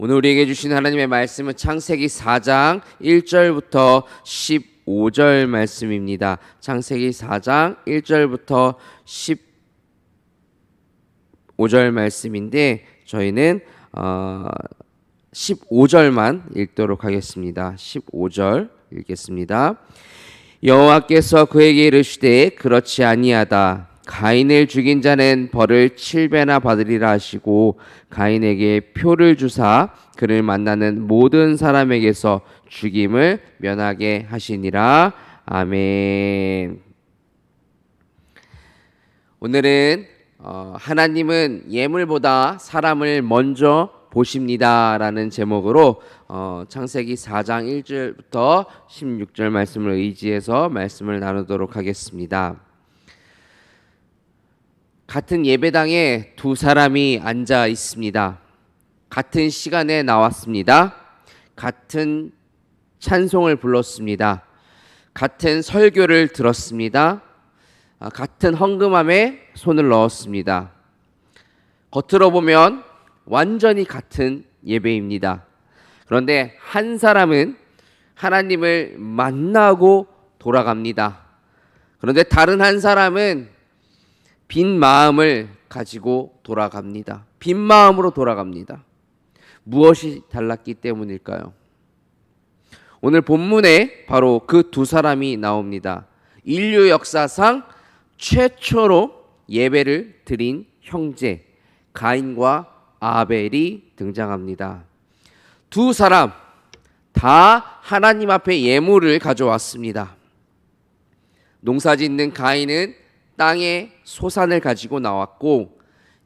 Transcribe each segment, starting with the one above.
오늘 우리에게 주신 하나님의 말씀은 창세기 4장 1절부터 15절 말씀입니다. 창세기 4장 1절부터 15절 말씀인데 저희는 15절만 읽도록 하겠습니다. 15절 읽겠습니다. 여호와께서 그에게 이르시되 그렇지 아니하다. 가인을 죽인 자는 벌을 7배나 받으리라 하시고 가인에게 표를 주사 그를 만나는 모든 사람에게서 죽임을 면하게 하시니라. 아멘. 오늘은 하나님은 예물보다 사람을 먼저 보십니다 라는 제목으로 창세기 4장 1절부터 16절 말씀을 의지해서 말씀을 나누도록 하겠습니다. 같은 예배당에 두 사람이 앉아 있습니다. 같은 시간에 나왔습니다. 같은 찬송을 불렀습니다. 같은 설교를 들었습니다. 같은 헌금함에 손을 넣었습니다. 겉으로 보면 완전히 같은 예배입니다. 그런데 한 사람은 하나님을 만나고 돌아갑니다. 그런데 다른 한 사람은 빈 마음을 가지고 돌아갑니다. 빈 마음으로 돌아갑니다. 무엇이 달랐기 때문일까요? 오늘 본문에 바로 그 두 사람이 나옵니다. 인류 역사상 최초로 예배를 드린 형제 가인과 아벨이 등장합니다. 두 사람 다 하나님 앞에 예물을 가져왔습니다. 농사짓는 가인은 땅에 소산을 가지고 나왔고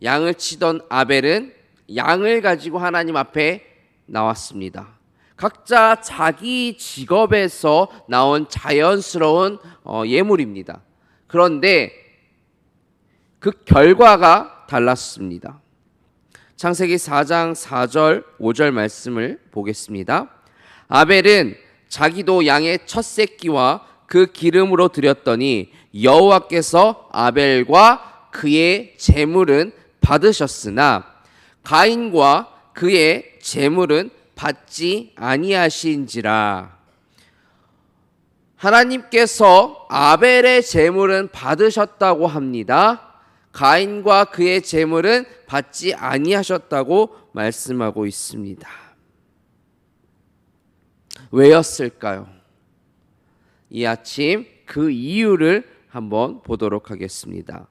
양을 치던 아벨은 양을 가지고 하나님 앞에 나왔습니다. 각자 자기 직업에서 나온 자연스러운 예물입니다. 그런데 그 결과가 달랐습니다. 창세기 4장 4절 5절 말씀을 보겠습니다. 아벨은 자기도 양의 첫 새끼와 그 기름으로 드렸더니 여호와께서 아벨과 그의 제물은 받으셨으나 가인과 그의 제물은 받지 아니하신지라. 하나님께서 아벨의 제물은 받으셨다고 합니다. 가인과 그의 제물은 받지 아니하셨다고 말씀하고 있습니다. 왜였을까요? 이 아침 그 이유를 한번 보도록 하겠습니다.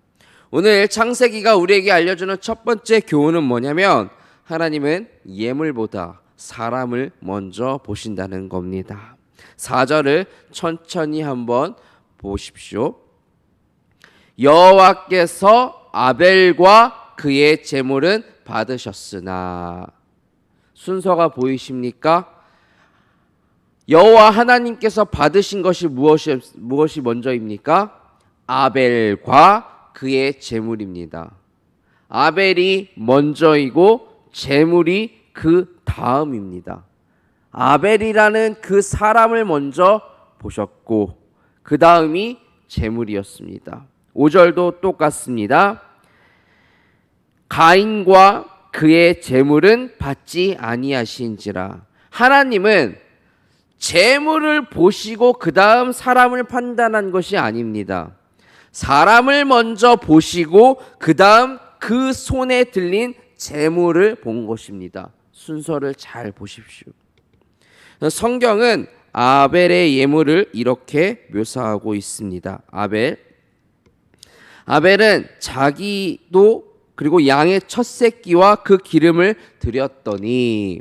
오늘 창세기가 우리에게 알려주는 첫 번째 교훈은 뭐냐면 하나님은 예물보다 사람을 먼저 보신다는 겁니다. 4절을 천천히 한번 보십시오. 여호와께서 아벨과 그의 제물은 받으셨으나. 순서가 보이십니까? 여호와 하나님께서 받으신 것이 무엇이 먼저입니까? 아벨과 그의 제물입니다. 아벨이 먼저이고 제물이 그 다음입니다. 아벨이라는 그 사람을 먼저 보셨고 그 다음이 제물이었습니다. 5절도 똑같습니다. 가인과 그의 제물은 받지 아니하신지라. 하나님은 제물을 보시고 그 다음 사람을 판단한 것이 아닙니다. 사람을 먼저 보시고 그 다음 그 손에 들린 제물을 본 것입니다. 순서를 잘 보십시오. 성경은 아벨의 예물을 이렇게 묘사하고 있습니다. 아벨은 자기도 그리고 양의 첫 새끼와 그 기름을 드렸더니,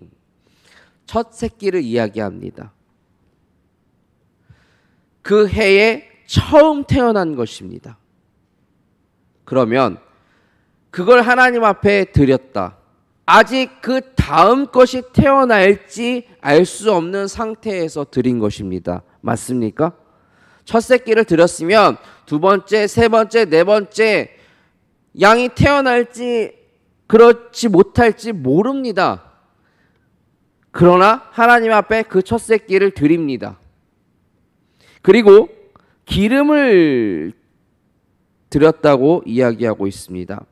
첫 새끼를 이야기합니다. 그 해에 처음 태어난 것입니다. 그러면 그걸 하나님 앞에 드렸다. 아직 그 다음 것이 태어날지 알 수 없는 상태에서 드린 것입니다. 맞습니까? 첫 새끼를 드렸으면 두 번째, 세 번째, 네 번째 양이 태어날지 그렇지 못할지 모릅니다. 그러나 하나님 앞에 그 첫 새끼를 드립니다. 그리고 기름을 드렸다고 이야기하고 있습니다.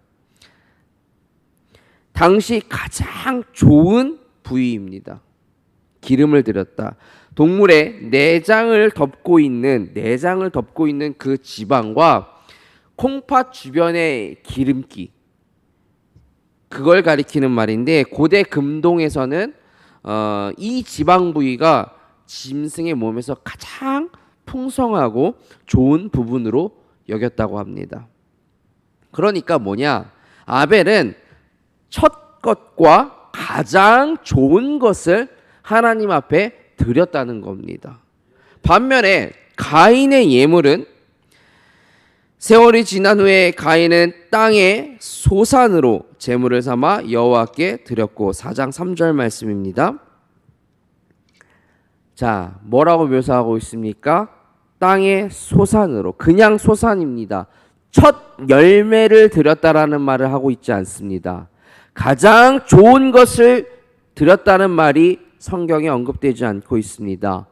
당시 가장 좋은 부위입니다. 기름을 드렸다. 동물의 내장을 덮고 있는 그 지방과 콩팥 주변의 기름기, 그걸 가리키는 말인데, 고대 금동에서는 이 지방 부위가 짐승의 몸에서 가장 풍성하고 좋은 부분으로 여겼다고 합니다. 그러니까 뭐냐? 아벨은 첫 것과 가장 좋은 것을 하나님 앞에 드렸다는 겁니다. 반면에 가인의 예물은, 세월이 지난 후에 가인은 땅의 소산으로 제물을 삼아 여호와께 드렸고, 4장 3절 말씀입니다. 자, 뭐라고 묘사하고 있습니까? 땅의 소산으로, 그냥 소산입니다. 첫 열매를 드렸다라는 말을 하고 있지 않습니다. 가장 좋은 것을 드렸다는 말이 성경에 언급되지 않고 있습니다.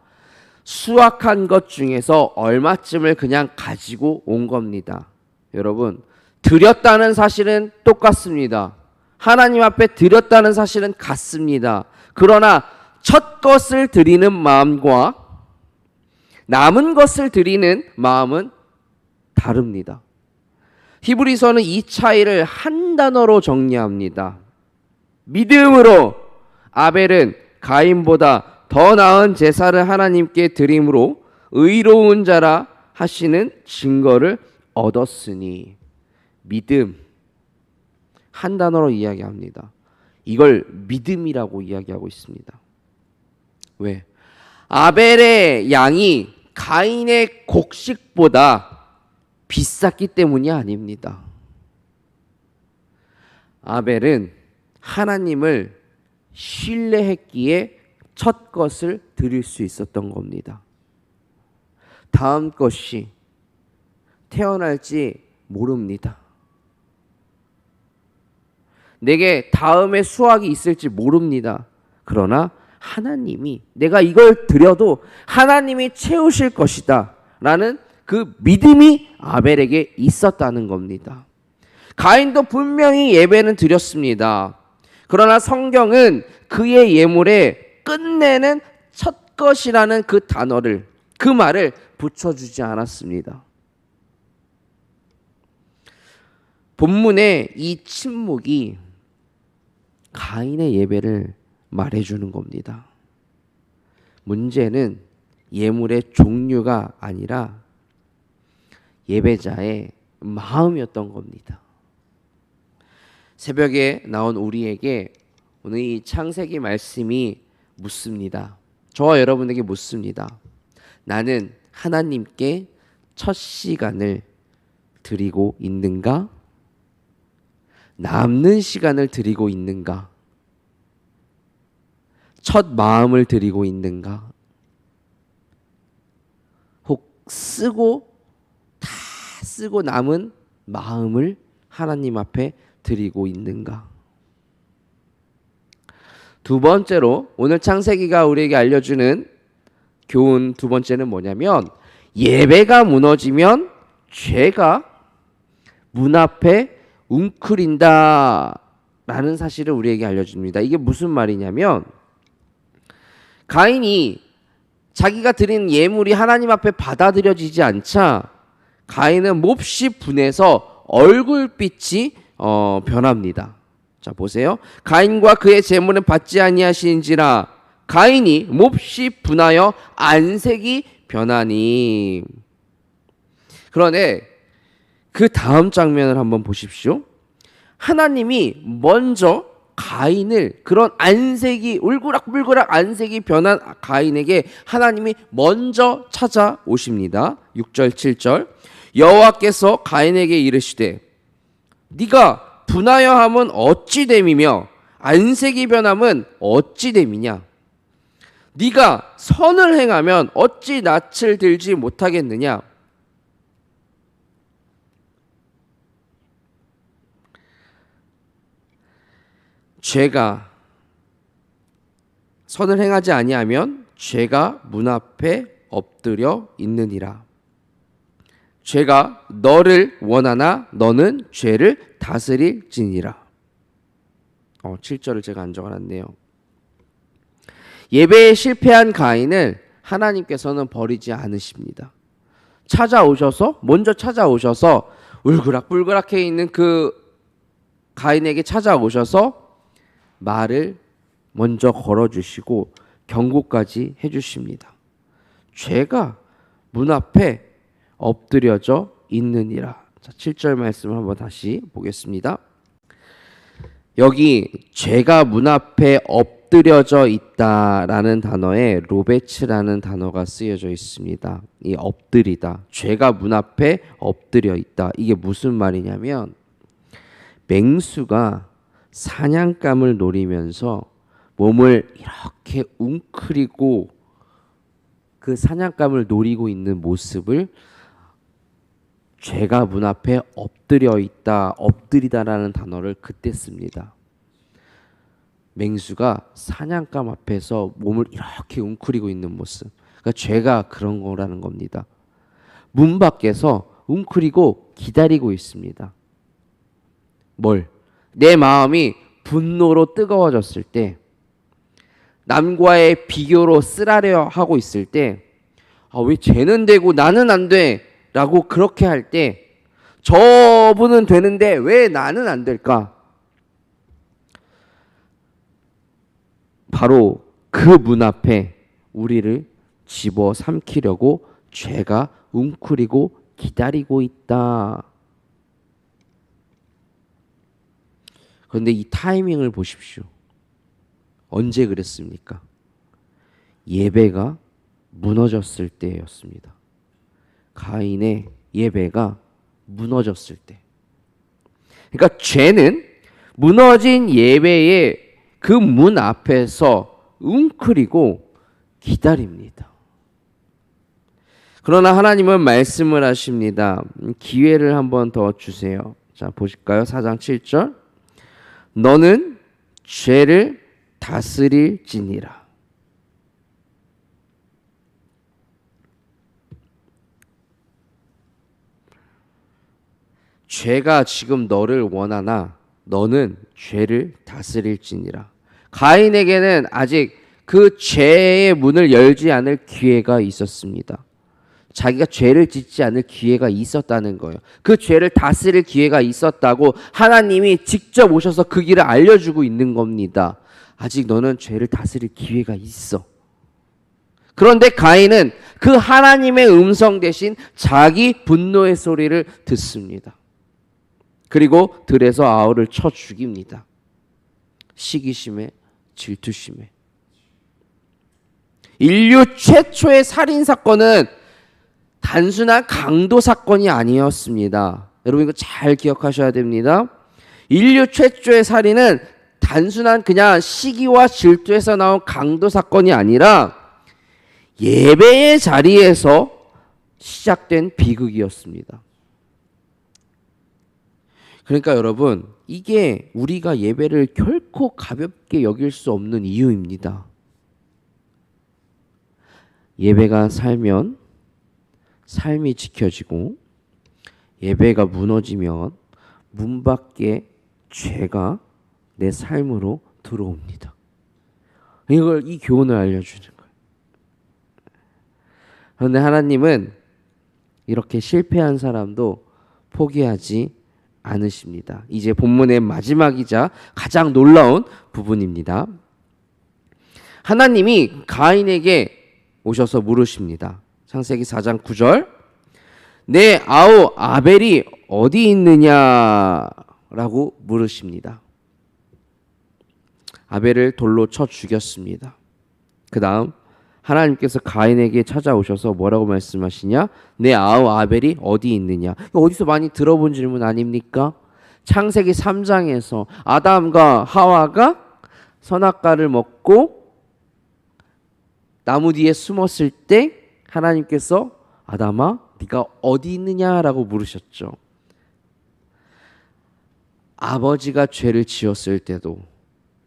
수확한 것 중에서 얼마쯤을 그냥 가지고 온 겁니다. 여러분, 드렸다는 사실은 똑같습니다. 하나님 앞에 드렸다는 사실은 같습니다. 그러나 첫 것을 드리는 마음과 남은 것을 드리는 마음은 다릅니다. 히브리서는 이 차이를 한 단어로 정리합니다. 믿음으로 아벨은 가인보다 더 나은 제사를 하나님께 드림으로 의로운 자라 하시는 증거를 얻었으니. 믿음, 한 단어로 이야기합니다. 이걸 믿음이라고 이야기하고 있습니다. 왜? 아벨의 양이 가인의 곡식보다 비쌌기 때문이 아닙니다. 아벨은 하나님을 신뢰했기에 첫 것을 드릴 수 있었던 겁니다. 다음 것이 태어날지 모릅니다. 내게 다음에 수확이 있을지 모릅니다. 그러나 하나님이, 내가 이걸 드려도 하나님이 채우실 것이다 라는 그 믿음이 아벨에게 있었다는 겁니다. 가인도 분명히 예배는 드렸습니다. 그러나 성경은 그의 예물에 끝내는 첫 것이라는 그 단어를, 그 말을 붙여주지 않았습니다. 본문의 이 침묵이 가인의 예배를 말해주는 겁니다. 문제는 예물의 종류가 아니라 예배자의 마음이었던 겁니다. 새벽에 나온 우리에게 오늘 이 창세기 말씀이 묻습니다. 저와 여러분에게 묻습니다. 나는 하나님께 첫 시간을 드리고 있는가? 남는 시간을 드리고 있는가? 첫 마음을 드리고 있는가? 혹 다 쓰고 남은 마음을 하나님 앞에 드리고 있는가? 두 번째로 오늘 창세기가 우리에게 알려주는 교훈 두 번째는 뭐냐면, 예배가 무너지면 죄가 문 앞에 웅크린다 라는 사실을 우리에게 알려줍니다. 이게 무슨 말이냐면, 가인이 자기가 드린 예물이 하나님 앞에 받아들여지지 않자 가인은 몹시 분해서 얼굴빛이 변합니다. 자, 보세요. 가인과 그의 제물은 받지 아니하시는지라 가인이 몹시 분하여 안색이 변하니. 그런데 그 다음 장면을 한번 보십시오. 하나님이 먼저 가인을, 그런 안색이 울그락불그락 안색이 변한 가인에게 하나님이 먼저 찾아오십니다. 6절 7절. 여호와께서 가인에게 이르시되 네가 분하여 함은 어찌 됨이며 안색이 변함은 어찌 됨이냐? 네가 선을 행하면 어찌 낯을 들지 못하겠느냐? 죄가, 선을 행하지 아니하면 죄가 문 앞에 엎드려 있느니라. 죄가 너를 원하나 너는 죄를 다스릴지니라. 7절을 제가 안 적어놨네요. 예배에 실패한 가인을 하나님께서는 버리지 않으십니다. 먼저 찾아오셔서 울그락불그락해 있는 그 가인에게 찾아오셔서 말을 먼저 걸어주시고 경고까지 해주십니다. 죄가 문 앞에 엎드려져 있느니라. 자, 7절 말씀 한번 다시 보겠습니다. 여기 죄가 문 앞에 엎드려져 있다라는 단어에 로베츠라는 단어가 쓰여져 있습니다. 이 엎드리다, 죄가 문 앞에 엎드려 있다. 이게 무슨 말이냐면 맹수가 사냥감을 노리면서 몸을 이렇게 웅크리고 그 사냥감을 노리고 있는 모습을 죄가 문 앞에 엎드려 있다, 엎드리다라는 단어를 그때 씁니다. 맹수가 사냥감 앞에서 몸을 이렇게 웅크리고 있는 모습. 그러니까 죄가 그런 거라는 겁니다. 문 밖에서 웅크리고 기다리고 있습니다. 뭘? 내 마음이 분노로 뜨거워졌을 때, 남과의 비교로 쓰라려 하고 있을 때, 왜 쟤는 되고 나는 안 돼? 라고 그렇게 할 때, 저분은 되는데 왜 나는 안 될까? 바로 그 문 앞에 우리를 집어삼키려고 죄가 웅크리고 기다리고 있다. 그런데 이 타이밍을 보십시오. 언제 그랬습니까? 예배가 무너졌을 때였습니다. 가인의 예배가 무너졌을 때. 그러니까 죄는 무너진 예배의 그 문 앞에서 웅크리고 기다립니다. 그러나 하나님은 말씀을 하십니다. 기회를 한번 더 주세요. 자, 보실까요? 4장 7절. 너는 죄를 다스릴지니라. 죄가 지금 너를 원하나 너는 죄를 다스릴지니라. 가인에게는 아직 그 죄의 문을 열지 않을 기회가 있었습니다. 자기가 죄를 짓지 않을 기회가 있었다는 거예요. 그 죄를 다스릴 기회가 있었다고 하나님이 직접 오셔서 그 길을 알려주고 있는 겁니다. 아직 너는 죄를 다스릴 기회가 있어. 그런데 가인은 그 하나님의 음성 대신 자기 분노의 소리를 듣습니다. 그리고 들에서 아우를 쳐 죽입니다. 시기심에, 질투심에. 인류 최초의 살인 사건은 단순한 강도 사건이 아니었습니다. 여러분 이거 잘 기억하셔야 됩니다. 인류 최초의 살인은 단순한 그냥 시기와 질투에서 나온 강도 사건이 아니라 예배의 자리에서 시작된 비극이었습니다. 그러니까 여러분, 이게 우리가 예배를 결코 가볍게 여길 수 없는 이유입니다. 예배가 살면 삶이 지켜지고, 예배가 무너지면 문 밖에 죄가 내 삶으로 들어옵니다. 이 교훈을 알려주는 거예요. 그런데 하나님은 이렇게 실패한 사람도 포기하지 않으십니다. 이제 본문의 마지막이자 가장 놀라운 부분입니다. 하나님이 가인에게 오셔서 물으십니다. 창세기 4장 9절. 내 아우 아벨이 어디 있느냐라고 물으십니다. 아벨을 돌로 쳐 죽였습니다. 그 다음 하나님께서 가인에게 찾아오셔서 뭐라고 말씀하시냐? 내 아우 아벨이 어디 있느냐? 어디서 많이 들어본 질문 아닙니까? 창세기 3장에서 아담과 하와가 선악과를 먹고 나무 뒤에 숨었을 때 하나님께서 아담아 네가 어디 있느냐라고 물으셨죠. 아버지가 죄를 지었을 때도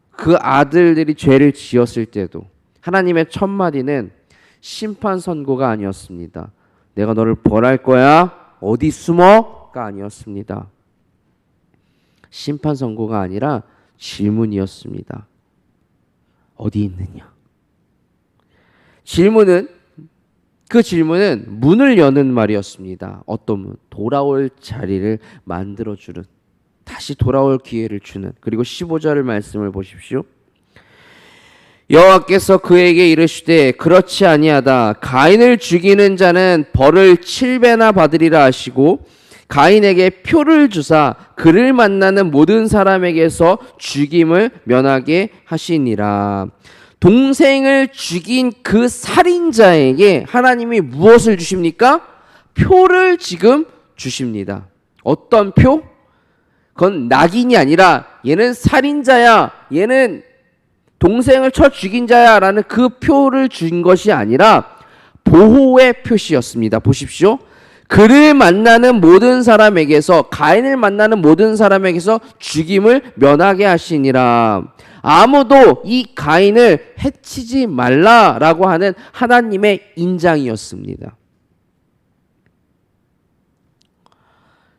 그 아들들이 죄를 지었을 때도 하나님의 첫 마디는 심판 선고가 아니었습니다. 내가 너를 벌할 거야. 어디 숨어가 아니었습니다. 심판 선고가 아니라 질문이었습니다. 어디 있느냐? 그 질문은 문을 여는 말이었습니다. 어떤 문? 돌아올 자리를 만들어주는, 다시 돌아올 기회를 주는. 그리고 15절 말씀을 보십시오. 여호와께서 그에게 이르시되 그렇지 아니하다. 가인을 죽이는 자는 벌을 7배나 받으리라 하시고 가인에게 표를 주사 그를 만나는 모든 사람에게서 죽임을 면하게 하시니라. 동생을 죽인 그 살인자에게 하나님이 무엇을 주십니까? 표를 지금 주십니다. 어떤 표? 그건 낙인이 아니라 얘는 살인자야, 얘는 동생을 쳐 죽인 자야 라는 그 표를 준 것이 아니라 보호의 표시였습니다. 보십시오. 그를 만나는 모든 사람에게서, 가인을 만나는 모든 사람에게서 죽임을 면하게 하시니라. 아무도 이 가인을 해치지 말라라고 하는 하나님의 인장이었습니다.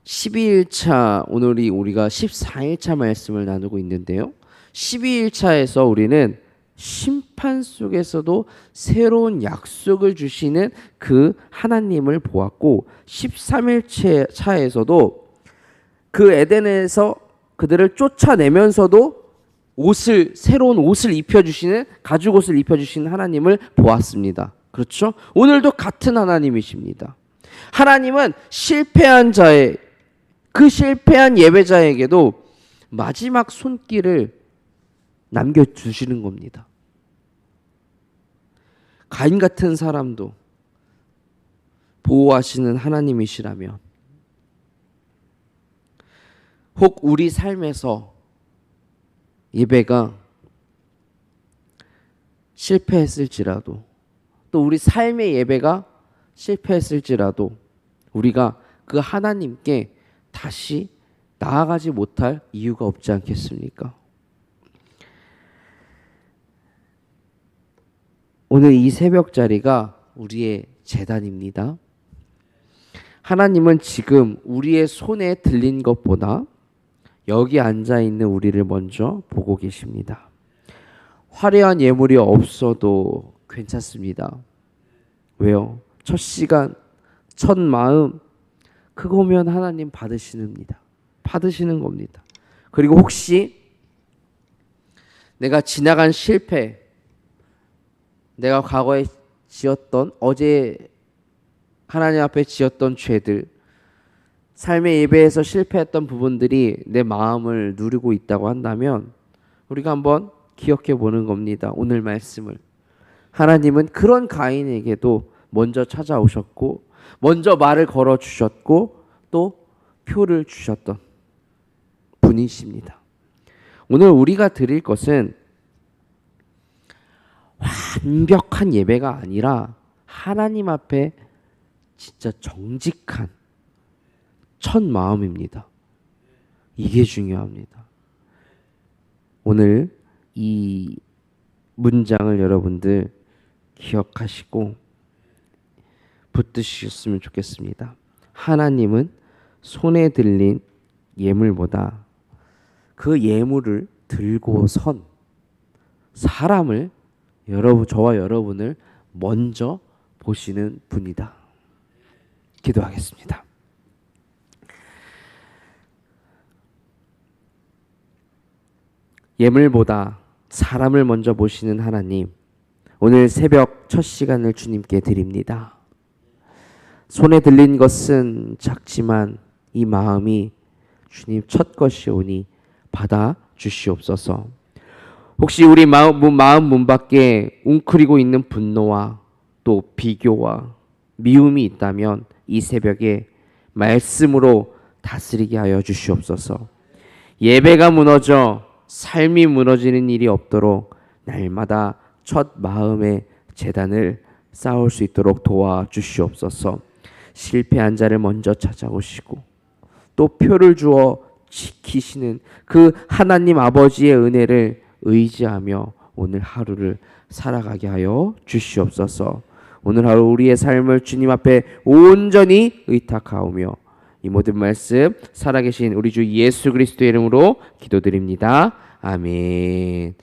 12일차, 오늘이 우리가 14일차 말씀을 나누고 있는데요. 12일차에서 우리는 심판 속에서도 새로운 약속을 주시는 그 하나님을 보았고, 13일차에서도 그 에덴에서 그들을 쫓아내면서도 새로운 옷을 입혀주시는, 가죽 옷을 입혀주시는 하나님을 보았습니다. 그렇죠? 오늘도 같은 하나님이십니다. 하나님은 실패한 예배자에게도 마지막 손길을 남겨주시는 겁니다. 가인 같은 사람도 보호하시는 하나님이시라면, 혹 우리 삶에서 예배가 실패했을지라도, 또 우리 삶의 예배가 실패했을지라도 우리가 그 하나님께 다시 나아가지 못할 이유가 없지 않겠습니까? 오늘 이 새벽 자리가 우리의 제단입니다. 하나님은 지금 우리의 손에 들린 것보다 여기 앉아있는 우리를 먼저 보고 계십니다. 화려한 예물이 없어도 괜찮습니다. 왜요? 첫 시간, 첫 마음, 그거면 하나님 받으시는 겁니다. 그리고 혹시 내가 지나간 실패, 내가 과거에 어제 하나님 앞에 지었던 죄들, 삶의 예배에서 실패했던 부분들이 내 마음을 누르고 있다고 한다면 우리가 한번 기억해 보는 겁니다. 오늘 말씀을. 하나님은 그런 가인에게도 먼저 찾아오셨고, 먼저 말을 걸어주셨고, 또 표를 주셨던 분이십니다. 오늘 우리가 드릴 것은 완벽한 예배가 아니라 하나님 앞에 진짜 정직한 첫 마음입니다. 이게 중요합니다. 오늘 이 문장을 여러분들 기억하시고 붙드셨으면 좋겠습니다. 하나님은 손에 들린 예물보다 그 예물을 들고 선 사람을, 저와 여러분을 먼저 보시는 분이다. 기도하겠습니다. 예물보다 사람을 먼저 보시는 하나님, 오늘 새벽 첫 시간을 주님께 드립니다. 손에 들린 것은 작지만 이 마음이 주님 첫 것이오니 받아 주시옵소서. 혹시 우리 마음 문 밖에 웅크리고 있는 분노와 또 비교와 미움이 있다면 이 새벽에 말씀으로 다스리게 하여 주시옵소서. 예배가 무너져 삶이 무너지는 일이 없도록 날마다 첫 마음의 제단을 쌓을 수 있도록 도와주시옵소서. 실패한 자를 먼저 찾아오시고 또 표를 주어 지키시는 그 하나님 아버지의 은혜를 의지하며 오늘 하루를 살아가게 하여 주시옵소서. 오늘 하루 우리의 삶을 주님 앞에 온전히 의탁하오며 이 모든 말씀 살아계신 우리 주 예수 그리스도의 이름으로 기도드립니다. 아멘.